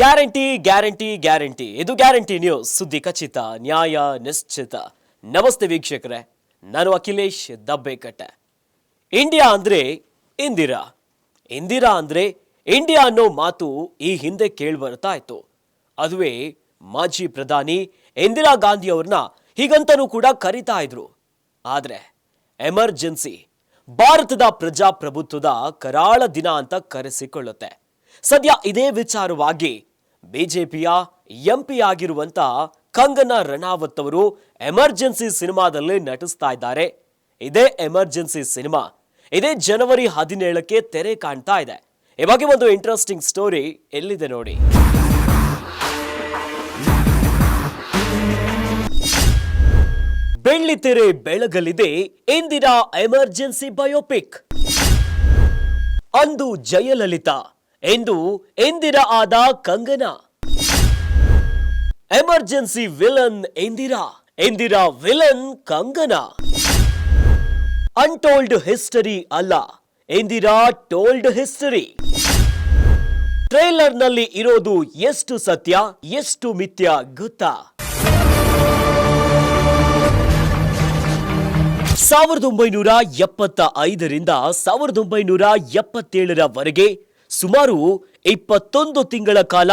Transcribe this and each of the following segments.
Guarantee guarantee guarantee ಇದು guarantee news. ಸುದ್ದಿ ಖಚಿತ, ನ್ಯಾಯ ನಿಶ್ಚಿತ. ನಮಸ್ತೆ ವೀಕ್ಷಕರೇ, ನಾನು ಅಖಿಲೇಶ್ ದಬ್ಬೆಕಟ್ಟೆ. ಇಂಡಿಯಾ ಅಂದ್ರೆ ಇಂದಿರಾ, ಇಂದಿರಾ ಅಂದ್ರೆ ಇಂಡಿಯಾ ಅನ್ನೋ ಮಾತು ಈ ಹಿಂದೆ ಕೇಳಿ ಬರ್ತಾ ಇತ್ತು. ಅದುವೇ ಮಾಜಿ ಪ್ರಧಾನಿ ಇಂದಿರಾ ಗಾಂಧಿ ಅವ್ರನ್ನ ಹೀಗಂತನೂ ಕೂಡ ಕರೀತಾ ಇದ್ರು. ಆದ್ರೆ ಎಮರ್ಜೆನ್ಸಿ ಭಾರತದ ಪ್ರಜಾಪ್ರಭುತ್ವದ ಕರಾಳ ದಿನ ಅಂತ ಕರೆಸಿಕೊಳ್ಳುತ್ತೆ. ಸದ್ಯ ಇದೇ ವಿಚಾರವಾಗಿ ಬಿಜೆಪಿಯ ಎಂಪಿ ಆಗಿರುವಂತ ಕಂಗನಾ ರನಾವತ್ ಅವರು ಎಮರ್ಜೆನ್ಸಿ ಸಿನಿಮಾದಲ್ಲಿ ನಟಿಸ್ತಾ ಇದ್ದಾರೆ. ಇದೇ ಎಮರ್ಜೆನ್ಸಿ ಸಿನಿಮಾ ಇದೇ ಜನವರಿ 17ಕ್ಕೆ ತೆರೆ ಕಾಣ್ತಾ ಇದೆ. ಈ ಬಗ್ಗೆ ಒಂದು ಇಂಟ್ರೆಸ್ಟಿಂಗ್ ಸ್ಟೋರಿ ಎಲ್ಲಿದೆ ನೋಡಿ. ಬೆಳ್ಳಿತೆರೆ ಬೆಳಗಲಿದೆ ಇಂದಿರಾ ಎಮರ್ಜೆನ್ಸಿ ಬಯೋಪಿಕ್. ಅಂದು ಜಯಲಲಿತಾ, ಎಂದು ಇಂದಿರಾ ಆದ Kangana. Emergency villain Indira, Indira villain Kangana. Untold history ಅಲ್ಲ, ಇಂದಿರಾ ಟೋಲ್ಡ್ ಹಿಸ್ಟರಿ. ಟ್ರೇಲರ್ನಲ್ಲಿ ಇರೋದು ಎಷ್ಟು ಸತ್ಯ ಎಷ್ಟು ಮಿಥ್ಯ ಗೊತ್ತಾ? 1975ರಿಂದ 1977ರವರೆಗೆ ಸುಮಾರು 21 ತಿಂಗಳ ಕಾಲ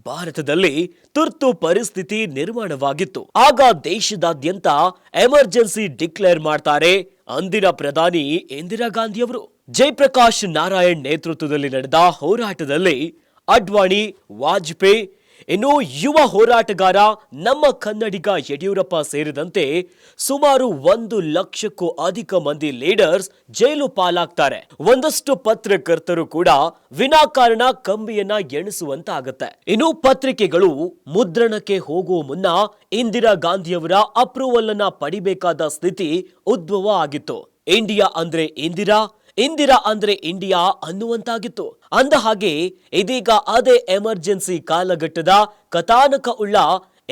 ಭಾರತದಲ್ಲಿ ತುರ್ತು ಪರಿಸ್ಥಿತಿ ನಿರ್ಮಾಣವಾಗಿತ್ತು. ಆಗ ದೇಶದಾದ್ಯಂತ ಎಮರ್ಜೆನ್ಸಿ ಡಿಕ್ಲೇರ್ ಮಾಡ್ತಾರೆ ಅಂದಿನ ಪ್ರಧಾನಿ ಇಂದಿರಾ ಗಾಂಧಿ ಅವರು. ಜಯಪ್ರಕಾಶ್ ನಾರಾಯಣ್ ನೇತೃತ್ವದಲ್ಲಿ ನಡೆದ ಹೋರಾಟದಲ್ಲಿ ಅಡ್ವಾಣಿ, ವಾಜಪೇಯಿ, ಇನ್ನು ಯುವ ಹೋರಾಟಗಾರ ನಮ್ಮ ಕನ್ನಡಿಗ ಯಡಿಯೂರಪ್ಪ ಸೇರಿದಂತೆ ಸುಮಾರು 1 ಲಕ್ಷಕ್ಕೂ ಅಧಿಕ ಮಂದಿ ಲೀಡರ್ಸ್ ಜೈಲು ಪಾಲಾಗ್ತಾರೆ. ಒಂದಷ್ಟು ಪತ್ರಕರ್ತರು ಕೂಡ ವಿನಾಕಾರಣ ಕಂಬಿಯನ್ನ ಎಣಿಸುವಂತಾಗತ್ತೆ. ಇನ್ನು ಪತ್ರಿಕೆಗಳು ಮುದ್ರಣಕ್ಕೆ ಹೋಗುವ ಮುನ್ನ ಇಂದಿರಾ ಗಾಂಧಿಯವರ ಅಪ್ರೂವಲ್ ಅನ್ನ ಪಡಿಬೇಕಾದ ಸ್ಥಿತಿ ಉದ್ಭವ ಆಗಿತ್ತು. ಇಂಡಿಯಾ ಅಂದ್ರೆ ಇಂದಿರಾ, ಇಂದಿರಾ ಅಂದ್ರೆ ಇಂಡಿಯಾ ಅನ್ನುವಂತಾಗಿತ್ತು. ಅಂದ ಹಾಗೆ ಇದೀಗ ಅದೇ ಎಮರ್ಜೆನ್ಸಿ ಕಾಲಘಟ್ಟದ ಕಥಾನಕ ಉಳ್ಳ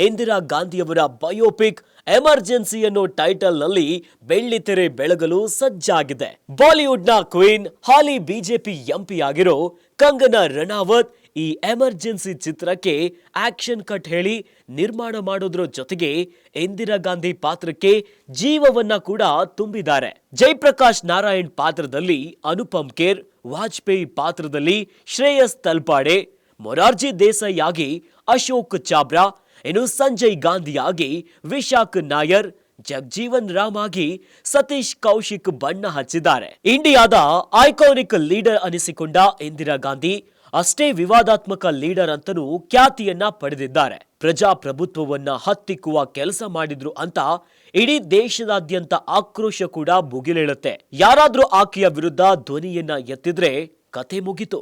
ಇಂದಿರಾ ಗಾಂಧಿಯವರ ಬಯೋಪಿಕ್ ಎಮರ್ಜೆನ್ಸಿ ಅನ್ನೋ ಟೈಟಲ್ ನಲ್ಲಿ ಬೆಳ್ಳಿತೆರೆ ಬೆಳಗಲು ಸಜ್ಜಾಗಿದೆ. ಬಾಲಿವುಡ್ ನ ಕ್ವೀನ್, ಹಾಲಿ ಬಿಜೆಪಿ ಎಂಪಿ ಆಗಿರೋ ಕಂಗನಾ ರನಾವತ್ ಈ ಎಮರ್ಜೆನ್ಸಿ ಚಿತ್ರಕ್ಕೆ ಆಕ್ಷನ್ ಕಟ್ ಹೇಳಿ ನಿರ್ಮಾಣ ಮಾಡೋದ್ರ ಜೊತೆಗೆ ಇಂದಿರಾ ಗಾಂಧಿ ಪಾತ್ರಕ್ಕೆ ಜೀವವನ್ನ ಕೂಡ ತುಂಬಿದ್ದಾರೆ. ಜಯಪ್ರಕಾಶ್ ನಾರಾಯಣ್ ಪಾತ್ರದಲ್ಲಿ ಅನುಪಮ್ ಖೇರ್, ವಾಜಪೇಯಿ ಪಾತ್ರದಲ್ಲಿ ಶ್ರೇಯಸ್ ತಲ್ಪಾಡೆ, ಮೊರಾರ್ಜಿ ದೇಸಾಯಿ ಆಗಿ ಅಶೋಕ್ ಚಾಬ್ರಾ, ಇನ್ನು ಸಂಜಯ್ ಗಾಂಧಿ ಆಗಿ ವಿಶಾಖ್ ನಾಯರ್, ಜಗಜೀವನ್ ರಾಮ್ ಆಗಿ ಸತೀಶ್ ಕೌಶಿಕ್ ಬಣ್ಣ ಹಚ್ಚಿದ್ದಾರೆ. ಇಂಡಿಯಾದ ಐಕಾನಿಕ್ ಲೀಡರ್ ಅನಿಸಿಕೊಂಡ ಇಂದಿರಾ ಗಾಂಧಿ ಅಷ್ಟೇ ವಿವಾದಾತ್ಮಕ ಲೀಡರ್ ಅಂತನೂ ಖ್ಯಾತಿಯನ್ನ ಪಡೆದಿದ್ದಾರೆ. ಪ್ರಜಾಪ್ರಭುತ್ವವನ್ನ ಹತ್ತಿಕ್ಕುವ ಕೆಲಸ ಮಾಡಿದ್ರು ಅಂತ ಇಡೀ ದೇಶದಾದ್ಯಂತ ಆಕ್ರೋಶ ಕೂಡ ಭುಗಿಲೇಳುತ್ತೆ. ಯಾರಾದ್ರೂ ಆಕೆಯ ವಿರುದ್ಧ ಧ್ವನಿಯನ್ನ ಎತ್ತಿದ್ರೆ ಕತೆ ಮುಗಿತು.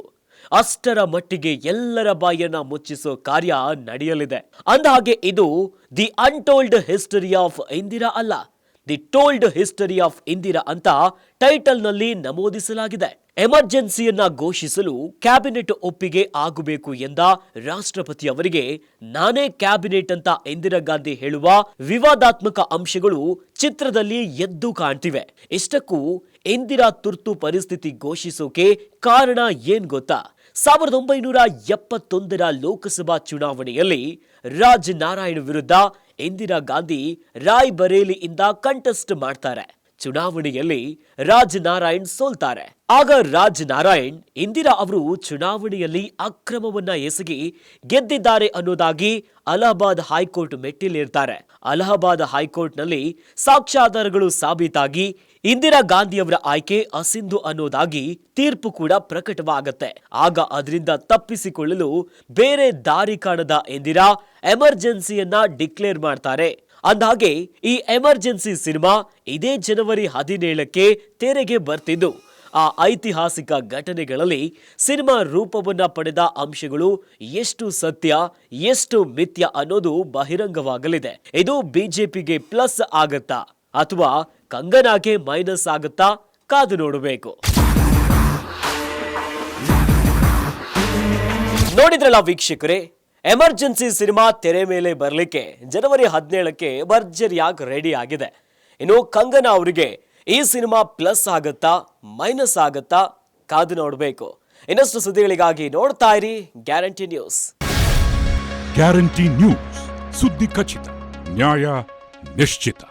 ಅಷ್ಟರ ಮಟ್ಟಿಗೆ ಎಲ್ಲರ ಬಾಯನ್ನ ಮುಚ್ಚಿಸೋ ಕಾರ್ಯ ನಡೆಯಲಿದೆ. ಅಂದಹಾಗೆ ಇದು the untold history of Indira ಅಲ್ಲ, the told history of Indira ಅಂತ ಟೈಟಲ್ ನಲ್ಲಿ ನಮೂದಿಸಲಾಗಿದೆ. ಎಮರ್ಜೆನ್ಸಿಯನ್ನ ಘೋಷಿಸಲು ಕ್ಯಾಬಿನೆಟ್ ಒಪ್ಪಿಗೆ ಆಗಬೇಕು ಎಂದ ರಾಷ್ಟ್ರಪತಿ ಅವರಿಗೆ ನಾನೇ ಕ್ಯಾಬಿನೆಟ್ ಅಂತ ಇಂದಿರಾ ಗಾಂಧಿ ಹೇಳುವ ವಿವಾದಾತ್ಮಕ ಅಂಶಗಳು ಚಿತ್ರದಲ್ಲಿ ಎದ್ದು ಕಾಣ್ತಿವೆ. ಇಷ್ಟಕ್ಕೂ ಇಂದಿರಾ ತುರ್ತು ಪರಿಸ್ಥಿತಿ ಘೋಷಿಸೋಕೆ ಕಾರಣ ಏನ್ ಗೊತ್ತಾ? 1971ರ ಲೋಕಸಭಾ ಚುನಾವಣೆಯಲ್ಲಿ ರಾಜ್ ನಾರಾಯಣ್ ವಿರುದ್ಧ ಇಂದಿರಾ ಗಾಂಧಿ ರಾಯ್ ಬರೇಲಿಯಿಂದ ಕಂಟೆಸ್ಟ್ ಮಾಡ್ತಾರೆ. ಚುನಾವಣೆಯಲ್ಲಿ ರಾಜ್ ನಾರಾಯಣ್ ಸೋಲ್ತಾರೆ. ಆಗ ರಾಜ್ ನಾರಾಯಣ್ ಇಂದಿರಾ ಅವರು ಚುನಾವಣೆಯಲ್ಲಿ ಅಕ್ರಮವನ್ನ ಎಸಗಿ ಗೆದ್ದಿದ್ದಾರೆ ಅನ್ನೋದಾಗಿ ಅಲಹಾಬಾದ್ ಹೈಕೋರ್ಟ್ ಮೆಟ್ಟಿಲೇರ್ತಾರೆ. ಅಲಹಾಬಾದ್ ಹೈಕೋರ್ಟ್ ನಲ್ಲಿ ಸಾಕ್ಷ್ಯಾಧಾರಗಳು ಸಾಬೀತಾಗಿ ಇಂದಿರಾ ಗಾಂಧಿಯವರ ಆಯ್ಕೆ ಅಸಿಂಧು ಅನ್ನೋದಾಗಿ ತೀರ್ಪು ಕೂಡ ಪ್ರಕಟವಾಗತ್ತೆ. ಆಗ ಅದರಿಂದ ತಪ್ಪಿಸಿಕೊಳ್ಳಲು ಬೇರೆ ದಾರಿ ಕಾಣದ ಇಂದಿರಾ ಎಮರ್ಜೆನ್ಸಿಯನ್ನ ಡಿಕ್ಲೇರ್ ಮಾಡ್ತಾರೆ. ಅಂದಹಾಗೆ ಈ ಎಮರ್ಜೆನ್ಸಿ ಸಿನಿಮಾ ಇದೇ ಜನವರಿ 17ಕ್ಕೆ ತೆರೆಗೆ ಬರ್ತಿದ್ದು ಆ ಐತಿಹಾಸಿಕ ಘಟನೆಗಳಲ್ಲಿ ಸಿನಿಮಾ ರೂಪವನ್ನ ಪಡೆದ ಅಂಶಗಳು ಎಷ್ಟು ಸತ್ಯ ಎಷ್ಟು ಮಿಥ್ಯ ಅನ್ನೋದು ಬಹಿರಂಗವಾಗಲಿದೆ. ಇದು ಬಿಜೆಪಿಗೆ ಪ್ಲಸ್ ಆಗತ್ತಾ ಅಥವಾ ಕಂಗನಾಗೆ ಮೈನಸ್ ಆಗತ್ತಾ? ಕಾದು ನೋಡಬೇಕು. ನೋಡಿದ್ರಲ್ಲ ವೀಕ್ಷಕರೇ, ಎಮರ್ಜೆನ್ಸಿ ಸಿನಿಮಾ ತೆರೆ ಮೇಲೆ ಬರಲಿಕ್ಕೆ ಜನವರಿ 17ಕ್ಕೆ ಭರ್ಜರಿಯಾಗಿ ರೆಡಿ ಆಗಿದೆ. ಇನ್ನು ಕಂಗನಾ ಅವರಿಗೆ ಈ ಸಿನಿಮಾ ಪ್ಲಸ್ ಆಗತ್ತಾ ಮೈನಸ್ ಆಗತ್ತಾ? ಕಾದು ನೋಡಬೇಕು. ಇನ್ನಷ್ಟು ಸುದ್ದಿಗಳಿಗಾಗಿ ನೋಡ್ತಾ ಇರಿ ಗ್ಯಾರಂಟಿ ನ್ಯೂಸ್. ಗ್ಯಾರಂಟಿ ನ್ಯೂಸ್, ಸುದ್ದಿ ಖಚಿತ, ನ್ಯಾಯ ನಿಶ್ಚಿತ.